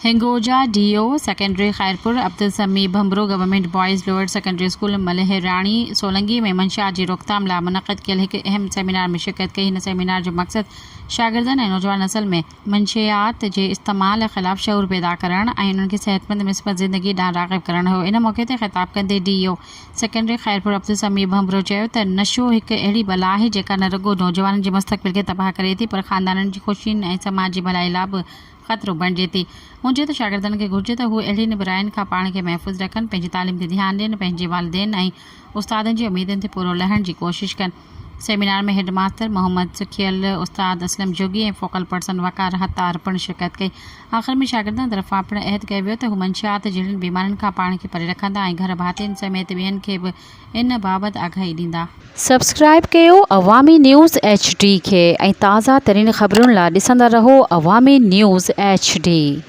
हिंगोजा DO secondary Khairpur Abdul Sami Bhambro government boys lower secondary school Malharani Solangi में मंशा जी रोकथाम ला मुनक़द कयल हिकु अहम सेमिनार में शिरकत कई। हिन सेमिनार जो मक़सद शागिर्दनि ऐं नौजवान नस्ल में मंशियात जे इस्तेमाल ख़िलाफ़ शऊर पैदा करण ऐं उन्हनि खे सेहतमंद मिस्बत ज़िंदगी ॾांहुं राग़िब करणु हो। इन मौक़े ते ख़िताब कंदे डीओ सेकेंडरी खैरपुर अब्दुल समी भंबरो चयो त नशो हिकु अहिड़ी बला आहे जेका न रुॻो नौजवाननि जे मुस्तक़बिल खे तबाह करे थी पर ख़ानदाननि जी ख़ुशियुनि ऐं समाज जी भलाई लाइ बि ख़तरो बणिजे थी। मुंहिंजे त शागिर्दनि खे घुरिजे त उहे अहिड़ियुनि बुराइनि खां पाण खे महफ़ूज़ रखनि, पंहिंजी तालीम ते ध्यानु ॾियनि, पंहिंजे वालिदैन ऐं उस्तादनि जी उमेदुनि ते पूरो लहण जी कोशिशि कनि। सेमिनार में हेड मास्टर मोहम्मद सुखियल, उस्ताद असलम जोगी ऐं फोकल पर्सन वक़ार हतार पिणु शिरकत कई। आख़िर में शागिर्दनि तरफ़ां पिणु अहद कयो वियो त हू मंशियात जहिड़ियुनि बीमारियुनि खां पाण खे परे रखंदा ऐं घर भातियुनि समेत ॿियनि खे बि इन बाबति आगाही ॾींदा। सब्सक्राइब कयो अवामी न्यूज़ HD खे ऐं ताज़ा तरीन ख़बरुनि लाइ ॾिसंदा रहो अवामी न्यूज़ HD।